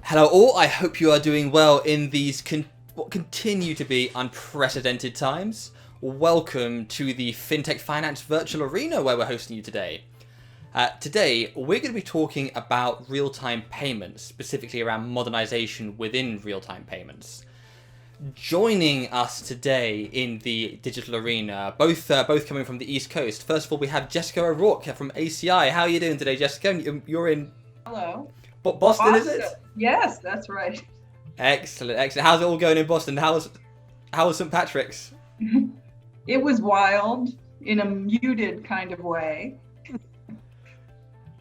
Hello all, I hope you are doing well in these what continue to be unprecedented times. Welcome to the FinTech Finance Virtual Arena where we're hosting you today. Today, we're going to be talking about real-time payments, specifically around modernization within real-time payments. Joining us today in the digital arena, both coming from the East Coast. First of all, we have Jessica O'Rourke from ACI. How are you doing today, Jessica? You're in... Hello. Boston, is it? Yes, that's right. Excellent, excellent. How's it all going in Boston? How was St. Patrick's? It was wild in a muted kind of way.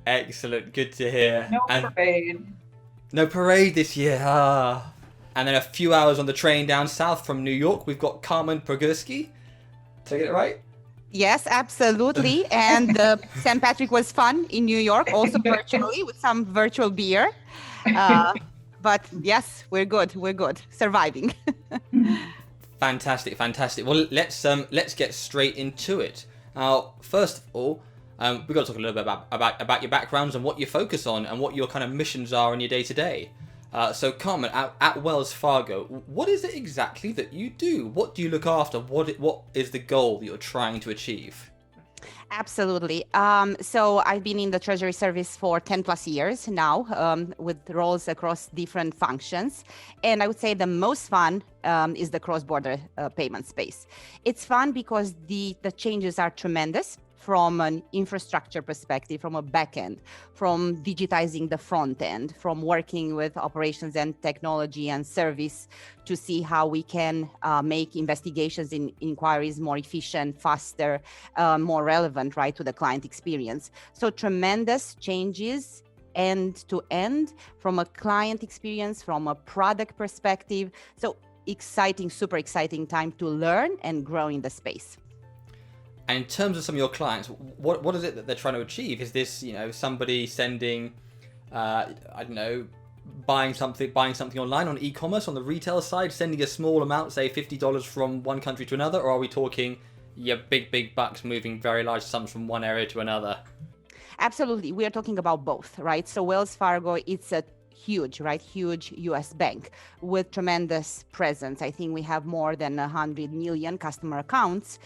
Excellent, good to hear. No parade. No parade this year. And then a few hours on the train down south from New York, we've got Carmen Podgurschi. Did I get it right? Yes, absolutely. And St. Patrick was fun in New York, also virtually with some virtual beer. But yes, we're good. We're good. Surviving. Fantastic, fantastic. Well, let's get straight into it. Now, first of all, we've got to talk a little bit about your backgrounds and what you focus on and what your kind of missions are in your day to day. So, Carmen, at Wells Fargo, what is it exactly that you do? What do you look after? What is the goal that you're trying to achieve? Absolutely. So I've been in the Treasury Service for 10 plus years now, with roles across different functions. And I would say the most fun is the cross-border payment space. It's fun because the changes are tremendous. From an infrastructure perspective, from a back end, from digitizing the front end, from working with operations and technology and service to see how we can make investigations and inquiries more efficient, faster, more relevant, right, to the client experience. So tremendous changes end to end from a client experience, from a product perspective. So exciting, super exciting time to learn and grow in the space. And in terms of some of your clients, what is it that they're trying to achieve? Is this, somebody sending, buying something online on e-commerce on the retail side, sending a small amount, say $50 from one country to another, or are we talking big bucks moving very large sums from one area to another? Absolutely, we are talking about both, right? So Wells Fargo, it's a huge US bank with tremendous presence. I think we have more than 100 million customer accounts.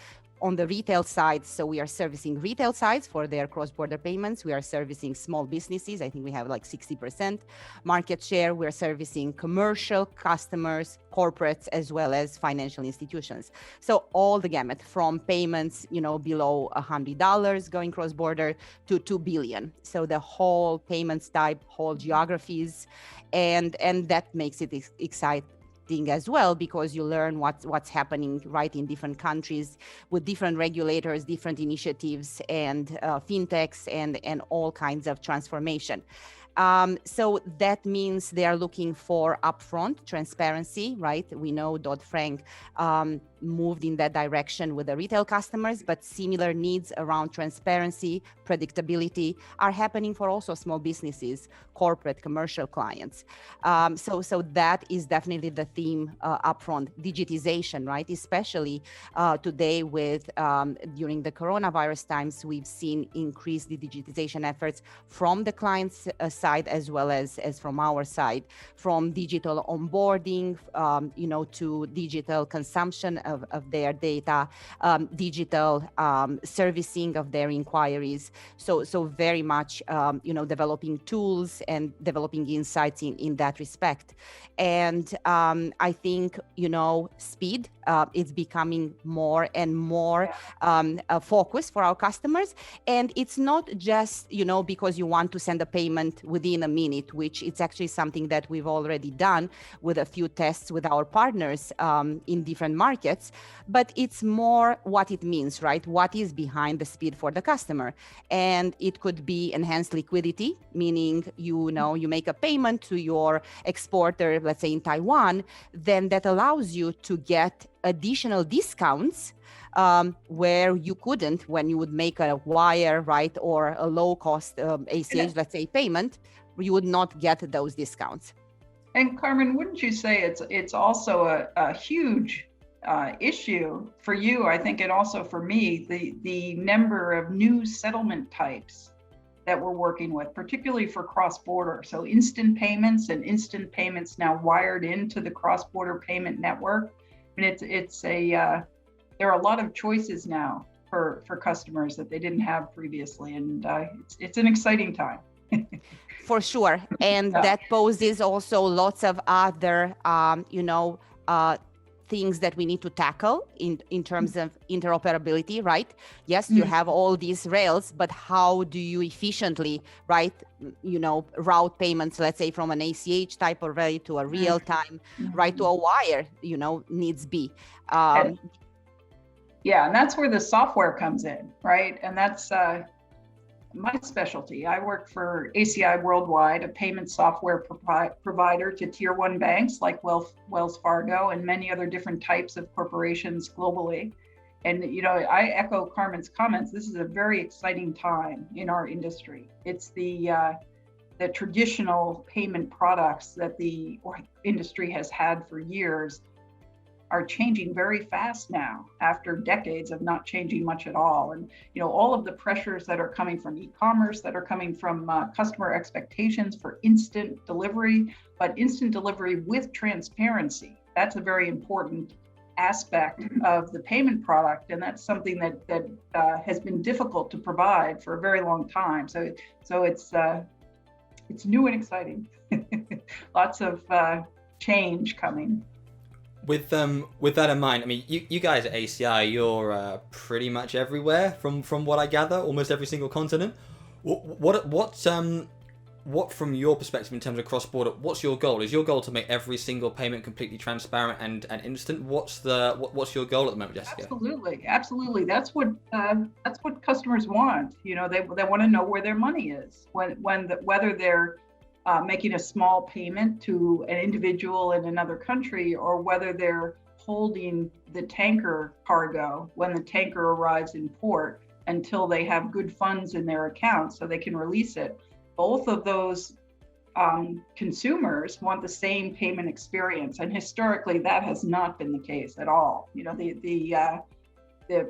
On the retail side, so we are servicing retail sites for their cross-border payments. We are servicing small businesses. I think we have like 60% market share. We're servicing commercial customers, corporates, as well as financial institutions. So all the gamut from payments, below $100 going cross-border to 2 billion. So the whole payments type, whole geographies, and that makes it exciting as well, because you learn what's happening right in different countries with different regulators, different initiatives, and fintechs and all kinds of transformation. So that means they are looking for upfront transparency, right? We know Dodd-Frank moved in that direction with the retail customers, but similar needs around transparency, predictability are happening for also small businesses, corporate, commercial clients. So that is definitely the theme upfront. Digitization, right? Especially today with during the coronavirus times, we've seen increased the digitization efforts from the client's side as well as from our side, from digital onboarding, to digital consumption of their data, digital servicing of their inquiries. So very much, developing tools and developing insights in that respect. And I think, speed is becoming more and more a focus for our customers. And it's not just, because you want to send a payment within a minute, which it's actually something that we've already done with a few tests with our partners in different markets, but it's more what it means, right? What is behind the speed for the customer? And it could be enhanced liquidity, meaning, you make a payment to your exporter, let's say in Taiwan, then that allows you to get additional discounts where you couldn't when you would make a wire, right, or a low cost ACH, let's say, payment, you would not get those discounts. And Carmen, wouldn't you say it's also a huge issue for you, I think, and also for me, the number of new settlement types that we're working with, particularly for cross-border. So instant payments and instant payments now wired into the cross-border payment network. And there are a lot of choices now for customers that they didn't have previously, and it's an exciting time. For sure, and that poses also lots of other, things that we need to tackle in terms of interoperability, right? Yes, you have all these rails, but how do you efficiently, right, route payments, let's say from an ACH type of rail to a real time, right, to a wire, needs be. And that's where the software comes in, right? And that's my specialty. I work for ACI Worldwide, a payment software provider to tier 1 banks like Wells Fargo and many other different types of corporations globally. And, I echo Carmen's comments. This is a very exciting time in our industry. It's the traditional payment products that the industry has had for years are changing very fast now after decades of not changing much at all. And, all of the pressures that are coming from e-commerce, that are coming from customer expectations for instant delivery, but instant delivery with transparency. That's a very important aspect of the payment product. And that's something that has been difficult to provide for a very long time. So it's new and exciting. Lots of change coming. With that in mind, I mean, you guys at ACI, you're pretty much everywhere from what I gather, almost every single continent. What from your perspective in terms of cross-border, what's your goal? Is your goal to make every single payment completely transparent and instant? What's your goal at the moment, Jessica? Absolutely. That's what customers want. They want to know where their money is whether they're making a small payment to an individual in another country, or whether they're holding the tanker cargo when the tanker arrives in port until they have good funds in their account so they can release it. Both of those consumers want the same payment experience, and historically that has not been the case at all. The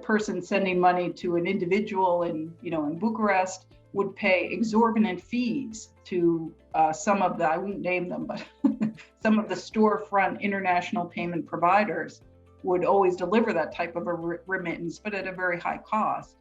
person sending money to an individual in Bucharest would pay exorbitant fees to some of the, I won't name them, but some of the storefront international payment providers would always deliver that type of a remittance, but at a very high cost.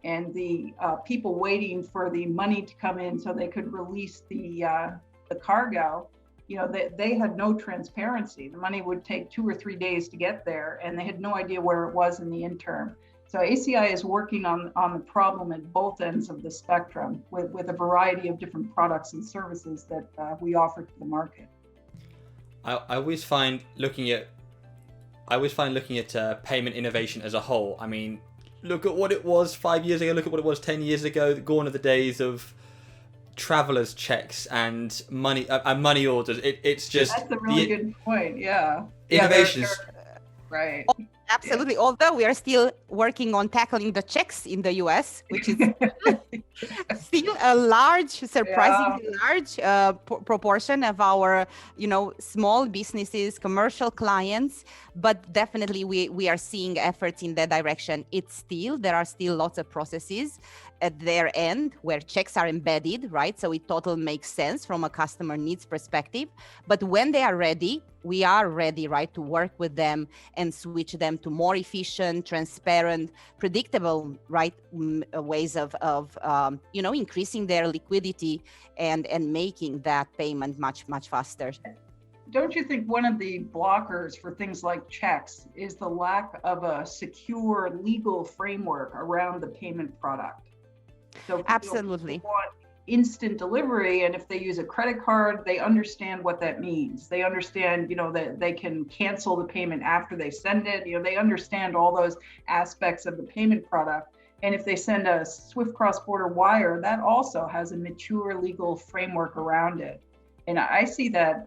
And the people waiting for the money to come in so they could release the cargo, they had no transparency. The money would take 2 or 3 days to get there, and they had no idea where it was in the interim. So ACI is working on the problem at both ends of the spectrum with a variety of different products and services that we offer to the market. I always find looking at payment innovation as a whole. I mean, look at what it was 5 years ago. Look at what it was 10 years ago. Gone are the days of travelers' checks and money orders. It's just that's a really good point. Yeah, innovations. Right. Absolutely. Yeah. Although we are still working on tackling the checks in the US, which is still a surprisingly large proportion of our, small businesses, commercial clients. But definitely we are seeing efforts in that direction. There are still lots of processes at their end where checks are embedded, right? So it totally makes sense from a customer needs perspective. But when they are ready, we are ready, right, to work with them and switch them to more efficient, transparent, predictable, right, ways of increasing their liquidity and making that payment much faster. Don't you think one of the blockers for things like checks is the lack of a secure legal framework around the payment product? So absolutely. Want instant delivery, and if they use a credit card, they understand what that means. They understand, that they can cancel the payment after they send it. They understand all those aspects of the payment product. And if they send a Swift cross-border wire, that also has a mature legal framework around it. And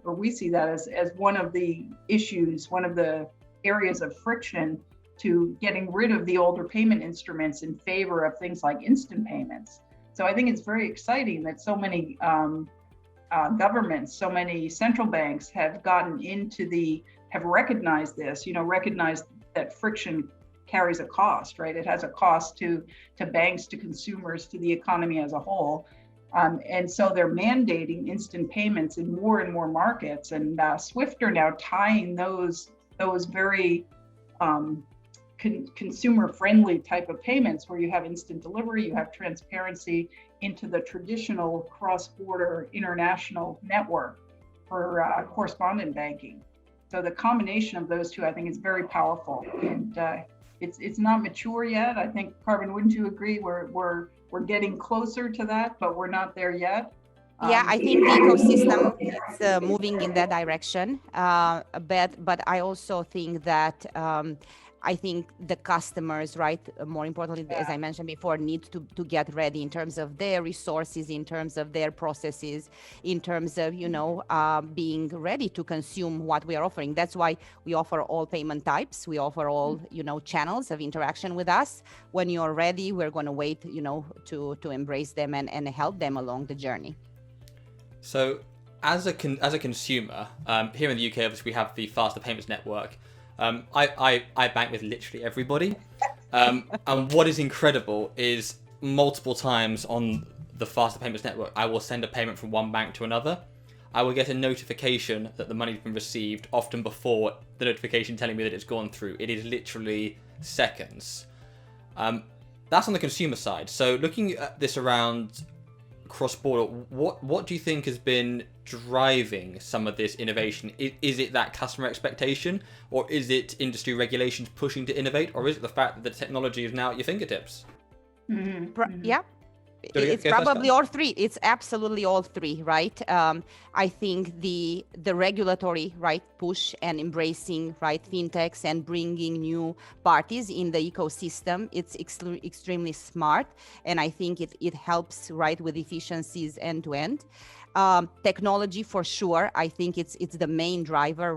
we see that as one of the issues, one of the areas of friction to getting rid of the older payment instruments in favor of things like instant payments. So I think it's very exciting that so many governments, so many central banks have recognized this, recognized that friction carries a cost, right? It has a cost to banks, to consumers, to the economy as a whole. And so they're mandating instant payments in more and more markets. And SWIFT are now tying those very consumer-friendly type of payments where you have instant delivery, you have transparency into the traditional cross-border international network for correspondent banking. So the combination of those two, I think, is very powerful. And it's not mature yet. I think, Carmen, wouldn't you agree? We're getting closer to that, but we're not there yet. Yeah, I think the ecosystem is moving in that direction a bit, but I also think that I think the customers, right, more importantly, as I mentioned before, need to get ready in terms of their resources, in terms of their processes, in terms of, being ready to consume what we are offering. That's why we offer all payment types. We offer all, channels of interaction with us. When you're ready, we're going to wait, to embrace them and help them along the journey. So as a consumer, here in the UK, obviously we have the Faster Payments Network. I bank with literally everybody. And what is incredible is multiple times on the Faster Payments Network, I will send a payment from one bank to another. I will get a notification that the money's been received, often before the notification telling me that it's gone through. It is literally seconds. That's on the consumer side. So looking at this around cross-border, what do you think has been driving some of this innovation? Is it that customer expectation, or is it industry regulations pushing to innovate, or is it the fact that the technology is now at your fingertips? Yeah, it's probably all three. It's absolutely all three, right? I think the regulatory push and embracing fintechs and bringing new parties in the ecosystem, it's extremely smart, and I think it helps with efficiencies end to end. Technology for sure, I think it's the main driver,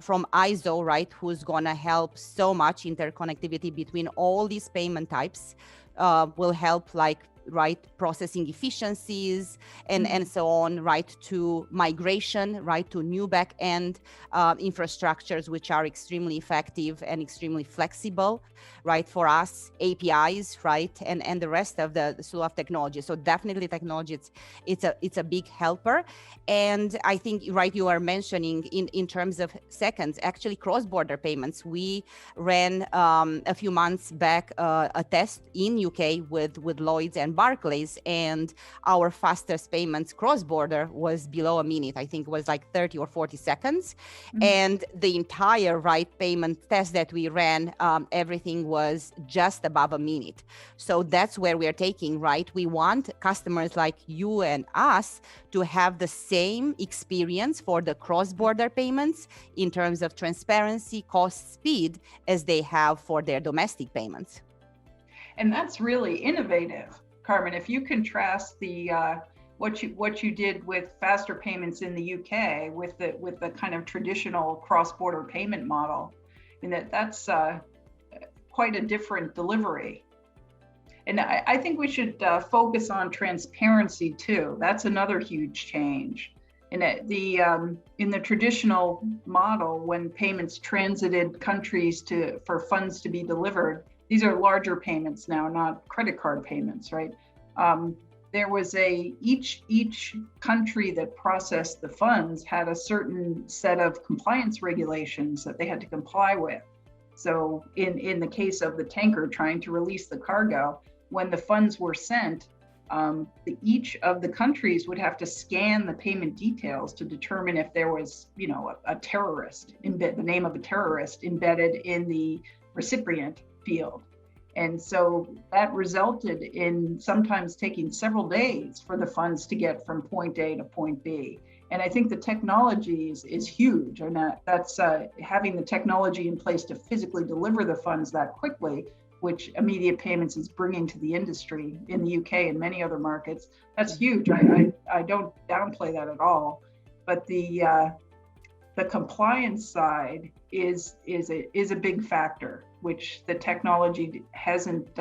from ISO, who's gonna help so much interconnectivity between all these payment types. Will help processing efficiencies and so on, to migration, to new back end infrastructures, which are extremely effective and extremely flexible, for us, APIs, and the rest of the slew of technology. So definitely technology, it's a big helper. And I think, you are mentioning in terms of seconds, actually cross-border payments. We ran a few months back a test in UK with Lloyds and Barclays, and our fastest payments cross-border was below a minute. I think it was 30 or 40 seconds. And the entire payment test that we ran, everything was just above a minute. So that's where we are taking, we want customers like you and us to have the same experience for the cross-border payments in terms of transparency, cost, speed, as they have for their domestic payments. And that's really innovative, Carmen. If you contrast the what you did with faster payments in the UK with the kind of traditional cross-border payment model, that's quite a different delivery. And I think we should focus on transparency too. That's another huge change. In the traditional model, when payments transited countries for funds to be delivered, these are larger payments now, not credit card payments, right? There was each country that processed the funds had a certain set of compliance regulations that they had to comply with. So in the case of the tanker trying to release the cargo, when the funds were sent, each of the countries would have to scan the payment details to determine if there was, a terrorist, the name of a terrorist embedded in the recipient field. And so that resulted in sometimes taking several days for the funds to get from point A to point B. And I think the technology is huge, and that's having the technology in place to physically deliver the funds that quickly, which immediate payments is bringing to the industry in the UK and many other markets. That's huge. I don't downplay that at all. But the compliance side is a big factor, which the technology hasn't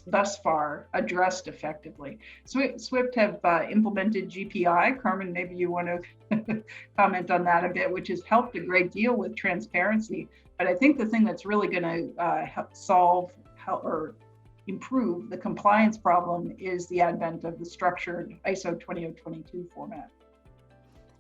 thus far addressed effectively. SWIFT have implemented GPI. Carmen, maybe you want to comment on that a bit, which has helped a great deal with transparency. But I think the thing that's really going to help solve or improve the compliance problem is the advent of the structured ISO 20022 format.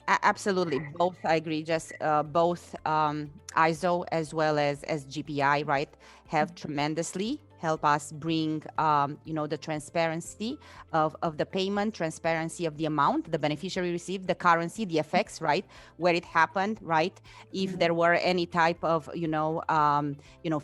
Absolutely, both I agree. Just both ISO as well as GPI, right, have tremendously help us bring the transparency of the payment, transparency of the amount the beneficiary received, the currency, the effects, right, where it happened, right, if there were any type of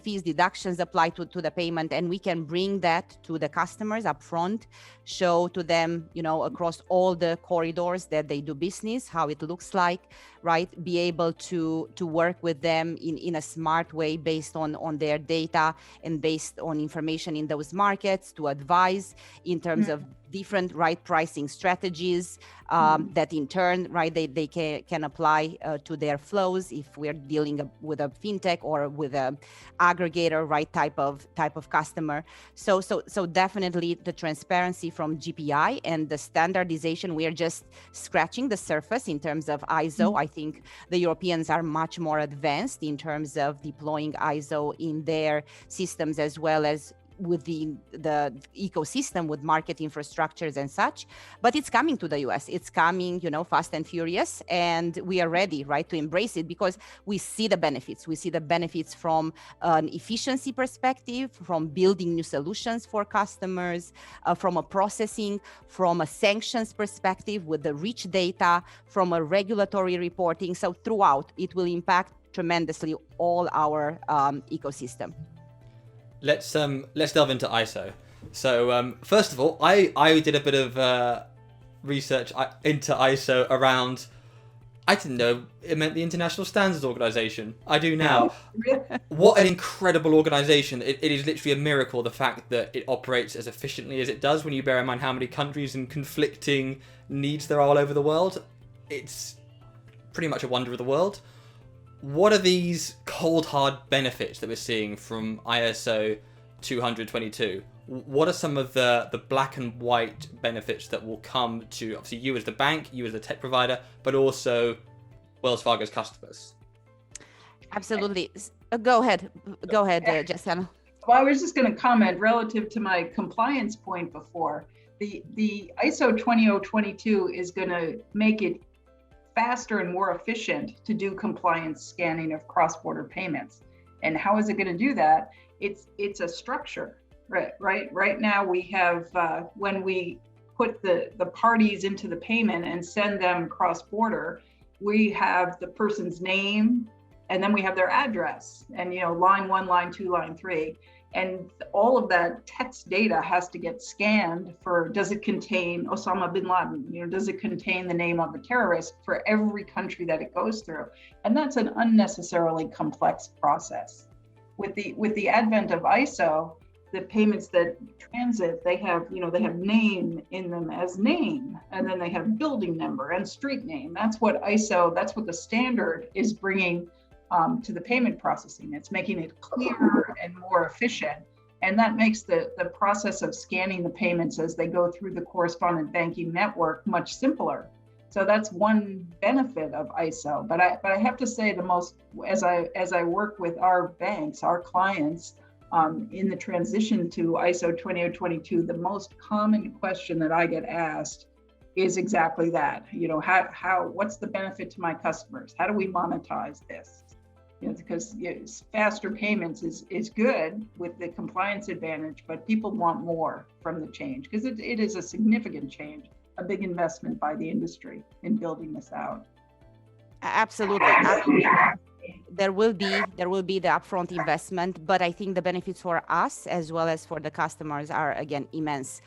fees, deductions applied to the payment, and we can bring that to the customers up front, show to them across all the corridors that they do business how it looks like, right, be able to work with them in a smart way based on their data and based on information in those markets, to advise in terms of different right pricing strategies that in turn, right, they can apply to their flows if we're dealing with a fintech or with a aggregator, right, type of customer. So definitely the transparency from GPI and the standardization, we are just scratching the surface in terms of ISO. I think the Europeans are much more advanced in terms of deploying ISO in their systems, as well as with the ecosystem, with market infrastructures and such. But it's coming to the US. It's coming, fast and furious, and we are ready, right, to embrace it, because we see the benefits. We see the benefits from an efficiency perspective, from building new solutions for customers, from a processing, from a sanctions perspective with the rich data, from a regulatory reporting. So throughout, it will impact tremendously all our ecosystem. Let's delve into ISO. So first of all, I did a bit of research into ISO around. I didn't know it meant the International Standards Organization. I do now. What an incredible organization! It is literally a miracle, the fact that it operates as efficiently as it does. When you bear in mind how many countries and conflicting needs there are all over the world, it's pretty much a wonder of the world. What are these cold, hard benefits that we're seeing from ISO 20022? What are some of the black and white benefits that will come to, obviously, you as the bank, you as the tech provider, but also Wells Fargo's customers? Absolutely. Go ahead, Jessica. Well, I was just going to comment relative to my compliance point before. The ISO 20022 is going to make it faster and more efficient to do compliance scanning of cross-border payments. And how is it going to do that? It's a structure, right? Right now we have, when we put the parties into the payment and send them cross-border, we have the person's name, and then we have their address, and line 1, line 2, line 3. And all of that text data has to get scanned for, does it contain Osama bin Laden? Does it contain the name of a terrorist, for every country that it goes through? And that's an unnecessarily complex process. With the advent of ISO, the payments that transit, they have name in them as name, and then they have building number and street name. That's what the standard is bringing to the payment processing. It's making it clearer and more efficient. And that makes the process of scanning the payments as they go through the correspondent banking network much simpler. So that's one benefit of ISO. But I have to say, the most, as I work with our banks, our clients, in the transition to ISO 20022, the most common question that I get asked is exactly that. What's the benefit to my customers? How do we monetize this? Because faster payments is good with the compliance advantage, but people want more from the change, because it is a significant change, a big investment by the industry in building this out. Absolutely. There will be the upfront investment, but I think the benefits for us as well as for the customers are, again, immense.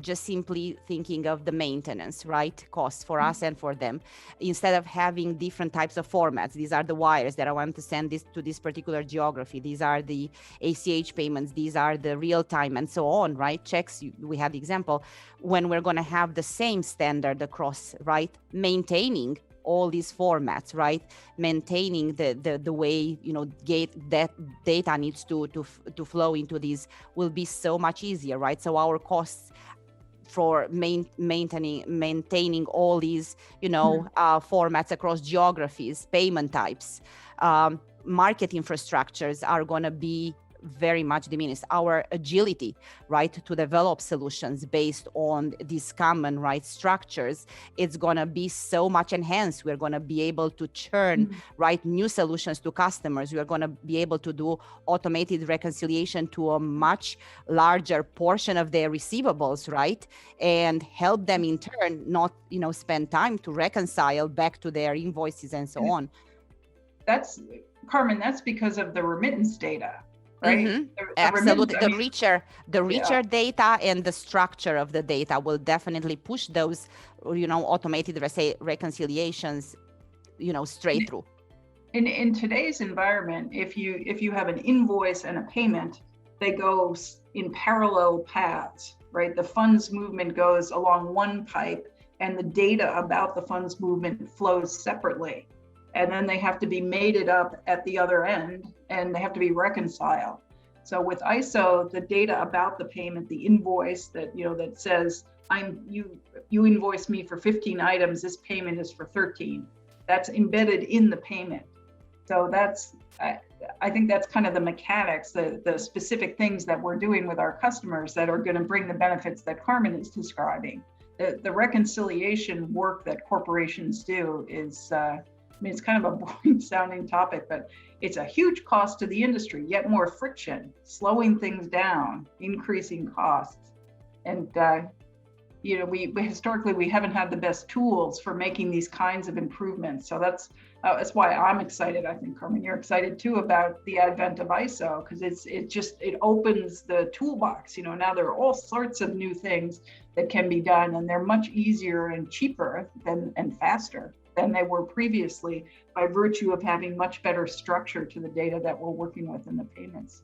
Just simply thinking of the maintenance, right, costs for us and for them. Instead of having different types of formats, these are the wires that I want to send this to this particular geography. These are the ACH payments. These are the real time and so on, right? Checks, we have the example. When we're going to have the same standard across, right, maintaining all these formats, right, maintaining the way that data needs to flow into these will be so much easier, right? So our costs for maintaining all these formats across geographies, payment types, market infrastructures are going to be very much diminished. Our agility, right, to develop solutions based on these common, right, structures, it's going to be so much enhanced. We're going to be able to churn, right, new solutions to customers. We are going to be able to do automated reconciliation to a much larger portion of their receivables, right, and help them in turn not, spend time to reconcile back to their invoices and so on. That's, Carmen, that's because of the remittance data, right? Absolutely. The richer data and the structure of the data will definitely push those, automated reconciliations, straight through. In today's environment, if you have an invoice and a payment, they go in parallel paths, right? The funds movement goes along one pipe and the data about the funds movement flows separately. And then they have to be mated up at the other end and they have to be reconciled. So with ISO, the data about the payment, the invoice that, that says, you invoice me for 15 items, this payment is for 13. That's embedded in the payment. So that's, I think that's kind of the mechanics, the specific things that we're doing with our customers that are going to bring the benefits that Carmen is describing. The reconciliation work that corporations do is, it's kind of a boring sounding topic, but it's a huge cost to the industry, yet more friction, slowing things down, increasing costs. And, we historically, we haven't had the best tools for making these kinds of improvements. So that's why I'm excited. I think, Carmen, you're excited too about the advent of ISO, because it opens the toolbox. Now there are all sorts of new things that can be done, and they're much easier and cheaper and faster than they were previously by virtue of having much better structure to the data that we're working with in the payments.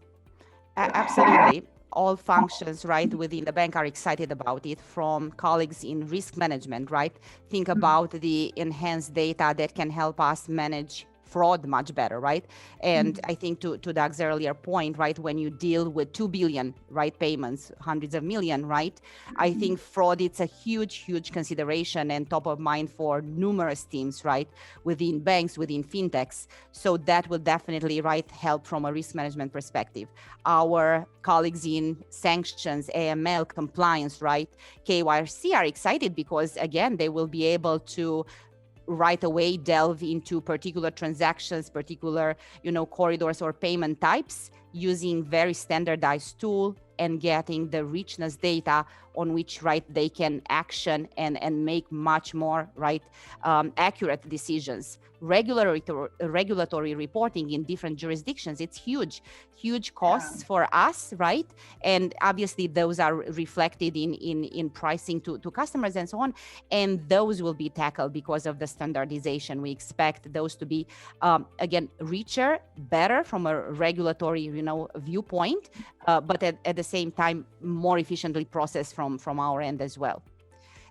Absolutely. All functions, right, within the bank are excited about it, from colleagues in risk management, right? Think about the enhanced data that can help us manage fraud much better, right? And I think to Doug's earlier point, right, when you deal with 2 billion, right, payments, hundreds of million, right? I think fraud, it's a huge consideration and top of mind for numerous teams, right, within banks, within fintechs. So that will definitely, right, help from a risk management perspective. Our colleagues in sanctions, AML, compliance, right, KYC are excited because, again, they will be able to right away delve into particular transactions, particular, corridors or payment types using very standardized tool and getting the richness data on which, right, they can action and make much more, right, accurate decisions. Regulatory reporting in different jurisdictions, it's huge costs for us, right? And obviously those are reflected in pricing to customers and so on. And those will be tackled because of the standardization. We expect those to be, again, richer, better from a regulatory, viewpoint, but at the same time, more efficiently processed from our end as well.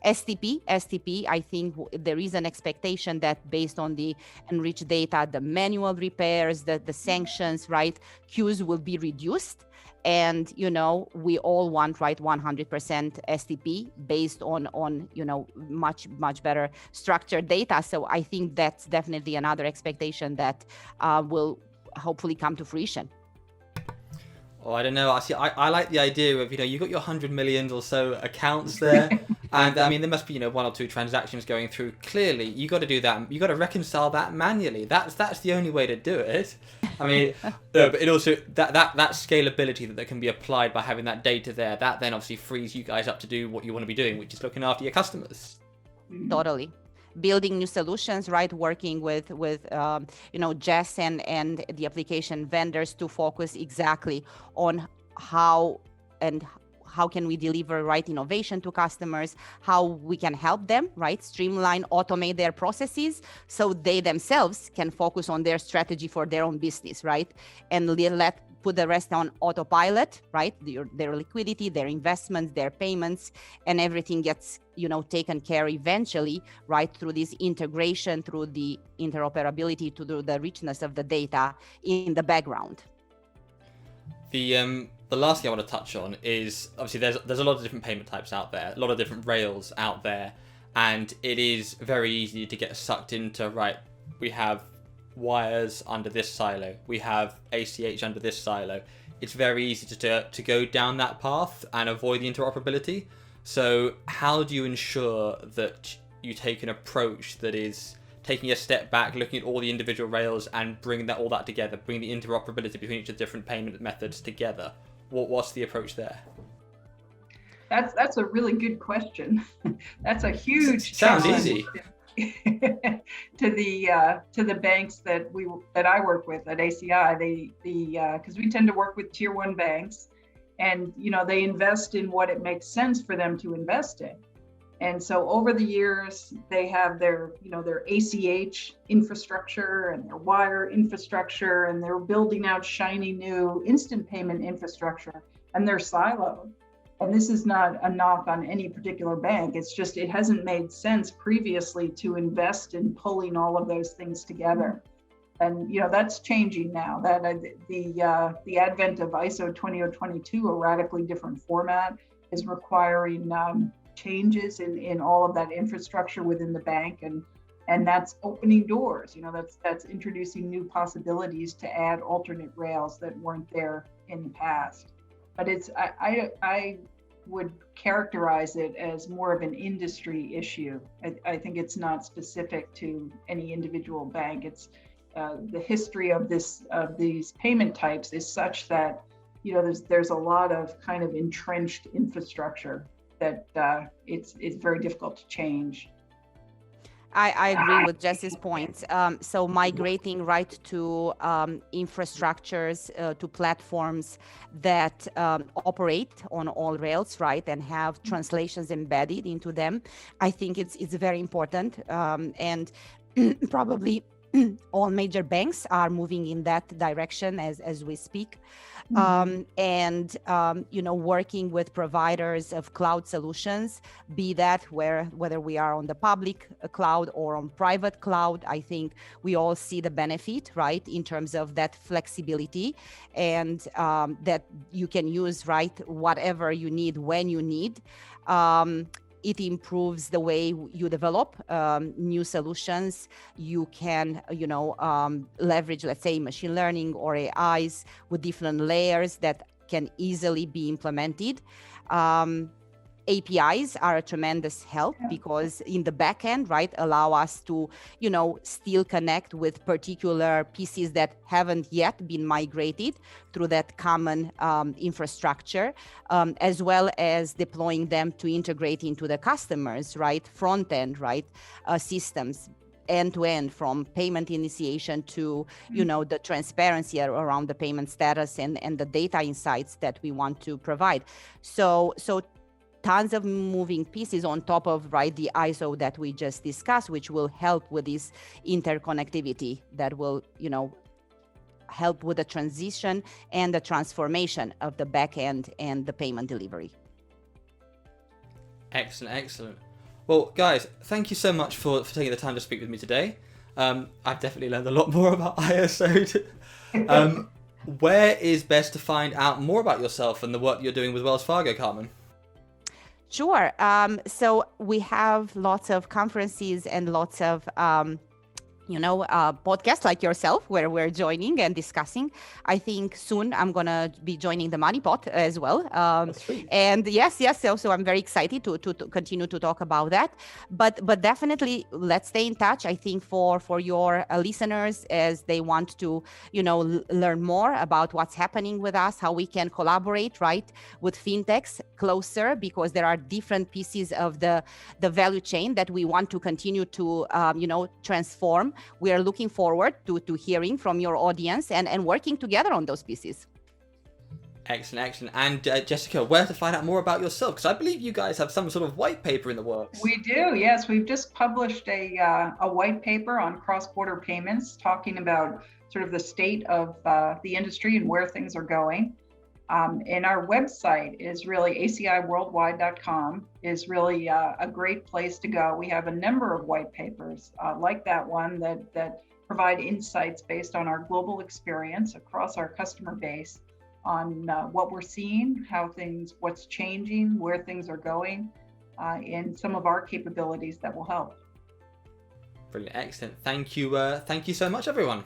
STP, I think there is an expectation that based on the enriched data, the manual repairs, the sanctions, right, queues will be reduced. And, we all want, right, 100% STP based on much better structured data. So I think that's definitely another expectation that will hopefully come to fruition. Oh, I don't know. I like the idea of, you've got your 100 million or so accounts there. And I mean, there must be, one or two transactions going through. Clearly, you got to do that. You got to reconcile that manually. That's the only way to do it. I mean, but it also, that scalability that can be applied by having that data there, that then obviously frees you guys up to do what you want to be doing, which is looking after your customers. Totally. Building new solutions, right? Working with Jess and the application vendors to focus exactly on how can we deliver right innovation to customers, how we can help them, right, streamline, automate their processes so they themselves can focus on their strategy for their own business, right? And put the rest on autopilot, right? Their liquidity, their investments, their payments, and everything gets, taken care eventually, right, through this integration, through the interoperability, to the richness of the data in the background. The last thing I want to touch on is, obviously, there's a lot of different payment types out there, a lot of different rails out there, and it is very easy to get sucked into, right, we have wires under this silo, we have ACH under this silo. it's very easy to go down that path and avoid the interoperability. So how do you ensure that you take an approach that is taking a step back, looking at all the individual rails and bringing all that together, bring the interoperability between each of the different payment methods together? What's the approach there? That's a really good question. That's a huge sounds challenge easy to the banks that I work with at ACI. Because we tend to work with tier 1 banks, and they invest in what it makes sense for them to invest in. And so over the years, they have their ACH infrastructure and their wire infrastructure, and they're building out shiny new instant payment infrastructure, and they're siloed. And this is not a knock on any particular bank. It's just, it hasn't made sense previously to invest in pulling all of those things together. And that's changing now. That the advent of ISO 20022, a radically different format, is requiring changes in all of that infrastructure within the bank, and that's opening doors. That's introducing new possibilities to add alternate rails that weren't there in the past. But I would characterize it as more of an industry issue. I think it's not specific to any individual bank. It's the history of these payment types is such that there's a lot of kind of entrenched infrastructure that it's very difficult to change. I agree with Jesse's points. So migrating right to infrastructures, to platforms that operate on all rails, right, and have translations embedded into them, I think it's very important. And probably all major banks are moving in that direction as we speak. And working with providers of cloud solutions, be that whether we are on the public cloud or on private cloud, I think we all see the benefit, right, in terms of that flexibility, and that you can use, right, whatever you need when you need. It improves the way you develop new solutions. You can, leverage, let's say, machine learning or AIs with different layers that can easily be implemented. APIs are a tremendous help because in the back end, right, allow us to, still connect with particular pieces that haven't yet been migrated through that common infrastructure, as well as deploying them to integrate into the customers, right, front end, right, systems, end to end, from payment initiation to the transparency around the payment status and the data insights that we want to provide. So tons of moving pieces on top of, right, the ISO that we just discussed, which will help with this interconnectivity that will, help with the transition and the transformation of the back end and the payment delivery. Excellent. Well, guys, thank you so much for taking the time to speak with me today. I've definitely learned a lot more about ISO. Where is best to find out more about yourself and the work you're doing with Wells Fargo, Carmen? Sure. So we have lots of conferences and lots of podcasts like yourself where we're joining and discussing. I think soon I'm going to be joining the Money Pot as well. And yes. So I'm very excited to continue to talk about that. But definitely let's stay in touch. I think for your listeners, as they want to, learn more about what's happening with us, how we can collaborate, right, with fintechs closer, because there are different pieces of the value chain that we want to continue to, transform. We are looking forward to hearing from your audience and working together on those pieces. Excellent. And Jessica, where to find out more about yourself? Because I believe you guys have some sort of white paper in the works. We do, yes. We've just published a white paper on cross-border payments, talking about sort of the state of the industry and where things are going. And our website is really aciworldwide.com is really a great place to go. We have a number of white papers like that one that provide insights based on our global experience across our customer base on what we're seeing, what's changing, where things are going, and some of our capabilities that will help. Brilliant, excellent. Thank you so much, everyone.